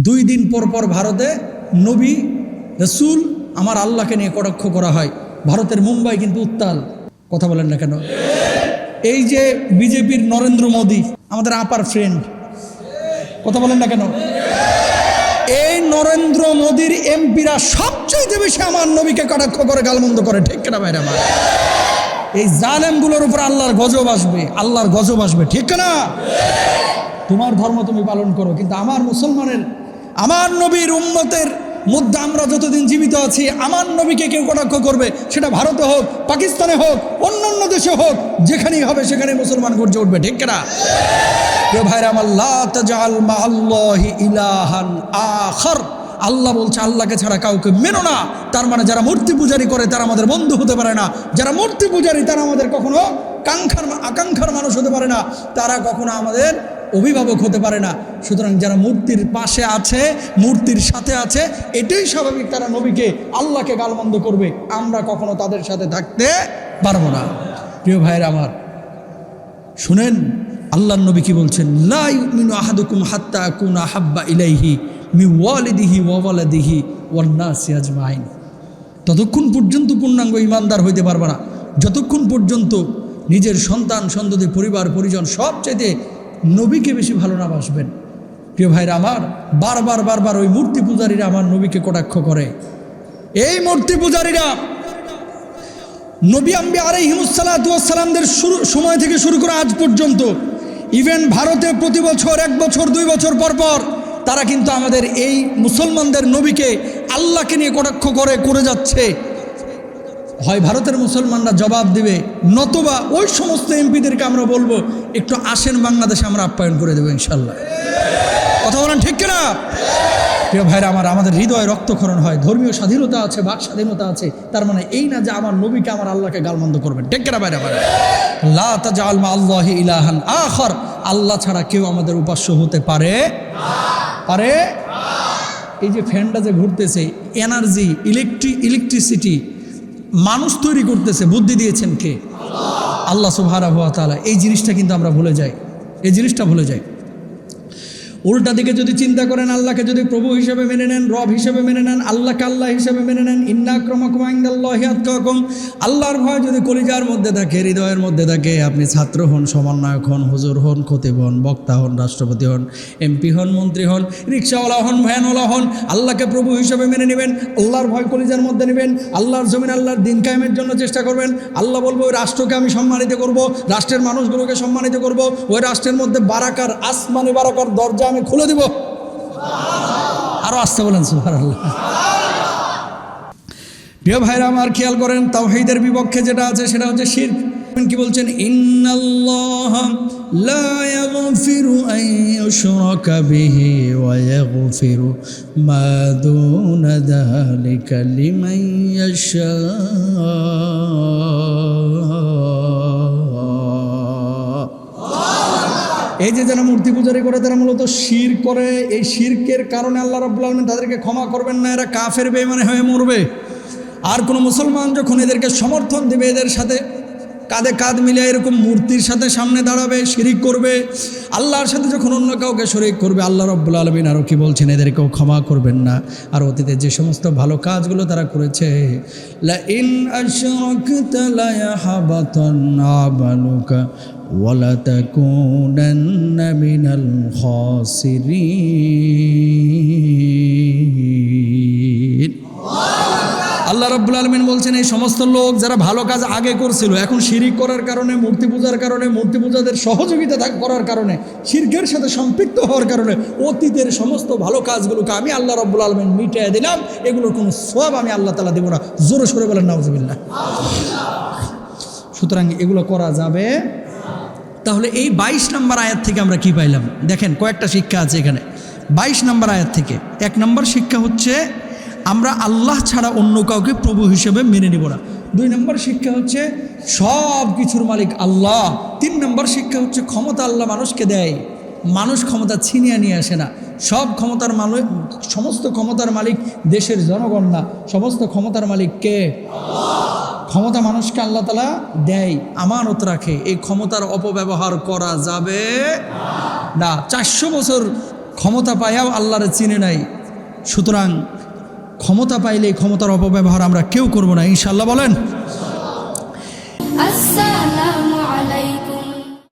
2 দিন পর পর ভারতে নবী রসুল আমার আল্লাহকে নিয়ে কটাক্ষ করা হয়। ভারতের মুম্বাই কিন্তু উত্তাল, কথা বলেন না কেন? এই যে বিজেপির নরেন্দ্র মোদী আমাদের আপার ফ্রেন্ড, কথা বলেন না কেন? এই নরেন্দ্র মোদীর এমপিরা সবচেয়ে বেশি আমার নবীকে কটাক্ষ করে, গালমন্দ করে, ঠিক কিনা ভাইরা আমার? এই জালেমগুলোর উপর আল্লাহর গজব আসবে, আল্লাহর গজব আসবে, ঠিক না? তোমার ধর্ম তুমি পালন করো, কিন্তু আমার মুসলমানের, আমার নবীর উম্মতের মধ্যে আমরা যতদিন জীবিত আছি, আমার নবীকে কেউ কটাক্ষ করবে, সেটা ভারতে হোক, পাকিস্তানে হোক, অন্যান্য দেশে হোক, যেখানেই হবে সেখানে মুসলমান গর্জে উঠবে, ঠিক কিনা? প্রিয় ভাইরা আমার, লা তাজআল মাআল্লাহি ইলাহান আখার, আল্লাহ বলছে আল্লাহকে ছাড়া কাউকে মেনো না। তার মানে যারা মূর্তি পূজারি করে তারা আমাদের বন্ধু হতে পারে না, যারা মূর্তি পূজারি তারা আমাদের কখনো আকাঙ্ক্ষার মানুষ হতে পারে না, তারা কখনো আমাদের অভিভাবক হতে পারে না। সুতরাং যারা মূর্তির পাশে আছে, মূর্তির সাথে আছে, এটাই স্বাভাবিক, তারা নবীকে আল্লাহকে গালমন্দ করবে, আমরা কখনো তাদের সাথে থাকতে পারবো না। প্রিয় ভাইয়ের আমার, শুনেন আল্লাহর নবী কি বলছেন, লা ইউমিনু আহাদুকুম হাত্তা আকুনা হাব্বা ইলাইহি মিন ওয়ালিদিহি ওয়া ওয়ালাদিহি ওয়ান নাসি আজমাইন। ততক্ষণ পর্যন্ত পূর্ণাঙ্গ ইমানদার হইতে পারবে না যতক্ষণ পর্যন্ত নিজের সন্তান সন্ততি পরিবার পরিজন সবচেয়ে নবীকে বেশি ভালো না বাসবেন। প্রিয় ভাইরা আমার, বারবার ওই মূর্তি পূজারীরা আমার নবীকে কটাক্ষ করে। এই মূর্তি পূজারীরা নবী আম্বিয়া আলাইহিমুসসালাতু ওয়াসসালামদের সময় থেকে শুরু করে আজ পর্যন্ত, ইভেন ভারতে প্রতি বছর 1 বছর 2 বছর পর পর তারা কিন্তু আমাদের এই মুসলমানদের নবীকে আল্লাহকে নিয়ে কটাক্ষ করে যাচ্ছে। হয় ভারতের মুসলমানরা জবাব দিবে, নতুবা ওই সমস্ত এমপিদেরকে আমরা বলবো একটু আসেন বাংলাদেশে, আমরা আপ্যায়ন করে দেবো ইনশাল্লাহ। কথা বলেন ঠিক কিনা? প্রিয় ভাইরা আমার, আমাদের হৃদয়ে রক্তক্ষরণ হয়, ধর্মীয় স্বাধীনতা আছে, বাক স্বাধীনতা আছে, তার মানে এই না যে আমার নবীকে আমার আল্লাহকে গালমন্দ করবেন, ঠিক কিনা ভাইরা? লা তাজআল মাআল্লাহি ইলাহান আখার, আল্লাহ ছাড়া কেউ আমাদের উপাস্য হতে পারে। এই যে ফ্যানটা যে ঘুরতেছে, এনার্জি, ইলেকট্রিসিটি মানুষ তৈরি করতেছে, বুদ্ধি দিয়েছেন কে? আল্লাহ সুবহানাহু ওয়া তাআলা। এই জিনিসটা কিন্তু আমরা ভুলে যাই, এই জিনিসটা ভুলে যাই। উল্টা দিকে যদি চিন্তা করেন, আল্লাহকে যদি প্রভু হিসেবে মেনে নেন, রব হিসেবে মেনে নেন, আল্লাহকে আল্লাহ হিসেবে মেনে নেন, ইন্না আক্রামাকুম ইনদাল্লাহি আতকাকুম, আল্লাহর ভয় যদি কলিজার মধ্যে থাকে, হৃদয়ের মধ্যে থাকে, আপনি ছাত্র হন, সমন্বয়ক হন, হুজুর হন, খতিব হন, বক্তা হন, রাষ্ট্রপতি হন, এমপি হন, মন্ত্রী হন, রিক্সাওয়ালা হন, ভ্যানওয়ালা হন, আল্লাহকে প্রভু হিসেবে মেনে নেবেন, আল্লাহর ভয় কলিজার মধ্যে নেবেন, আল্লাহর জমিন, আল্লাহর দিন কায়েমের জন্য চেষ্টা করবেন। আল্লাহ বলবো ওই রাষ্ট্রকে আমি সম্মানিত করব, রাষ্ট্রের মানুষগুলোকে সম্মানিত করব, ওই রাষ্ট্রের মধ্যে বারাকার, আসমানি বারাকার দরজা আমি খুলে দিব। আরো আসতে বলেন সুবহানাল্লাহ। প্রিয় ভাইরা আমার, খেয়াল করেন, তাওহীদের বিপক্ষে যেটা আছে সেটা হচ্ছে শিরক। কি বলছেন? ইন্নাল্লাহা লা ইয়াগফিরু আন ইউশরাকা বিহি ওয়া ইয়াগফিরু মা দুনা যালিকা লিমান ইয়াশা। এই যে যারা মূর্তি পূজারি করে তারা মূলত শিরক করে। এই শিরকের কারণে আল্লাহ রাব্বুল আলামিন তাদেরকে ক্ষমা করবেন না, এরা কাফের বেঈমান হয়ে মরবে। আর কোনো মুসলমান যখন এদেরকে সমর্থন দেবে, এদের সাথে কাঁধে কাঁধ মিলিয়ে এরকম মূর্তির সাথে সামনে দাঁড়াবে, শিরিক করবে, আল্লাহর সাথে যখন অন্য কাউকে শরীক করবে, আল্লাহ রাব্বুল আলামিন আরও কি বলছেন? এদেরকেও ক্ষমা করবেন না। আর অতীতে যে সমস্ত ভালো কাজগুলো তারা করেছে, লা ইন আশরাকতা লা ইয়াহবাতান্না আমালুকা ওয়া লা তাকুনান্না মিনাল খাসিরিন। আল্লাহ রাব্বুল আলামিন বলছেন, এই সমস্ত লোক যারা ভালো কাজ আগে করছিল, এখন শিরিক করার কারণে, মূর্তি পূজার কারণে, মূর্তি পূজাদের সহযোগিতা করার কারণে, শিরকের সাথে সম্পৃক্ত হওয়ার কারণে অতীতের সমস্ত ভালো কাজগুলোকে আমি আল্লাহ রাব্বুল আলামিন মিটিয়ে দিলাম, এগুলোর কোনো সওয়াব আমি আল্লাহ তাআলা দেব না। জোরে সোরে বলেন নাউজুবিল্লাহ। সুতরাং এগুলো করা যাবে। তাহলে এই 22 নম্বর আয়াত থেকে আমরা কি পাইলাম? দেখেন, কয়েকটা শিক্ষা আছে এখানে। 22 নম্বর আয়াত থেকে 1 নম্বর শিক্ষা হচ্ছে আমরা আল্লাহ ছাড়া অন্য কাউকে প্রভু হিসেবে মেনে নিব না। 2 নম্বর শিক্ষা হচ্ছে সব কিছুর মালিক আল্লাহ। 3 নম্বর শিক্ষা হচ্ছে ক্ষমতা আল্লাহ মানুষকে দেয়, মানুষ ক্ষমতা ছিনিয়ে নিয়ে আসে না। সব ক্ষমতার মালিক, সমস্ত ক্ষমতার মালিক দেশের জনগণ না, সমস্ত ক্ষমতার মালিক কে? ক্ষমতা মানুষকে আল্লাহ তাআলা দেয়, আমানত রাখে। এই ক্ষমতার অপব্যবহার করা যাবে না। 400 বছর ক্ষমতা পাইয়াও আল্লাহরে চিনে নাই। সুতরাং ক্ষমতা পাইলে ক্ষমতার অপব্যবহার আমরা কেউ করব না, ইনশাআল্লাহ বলেন।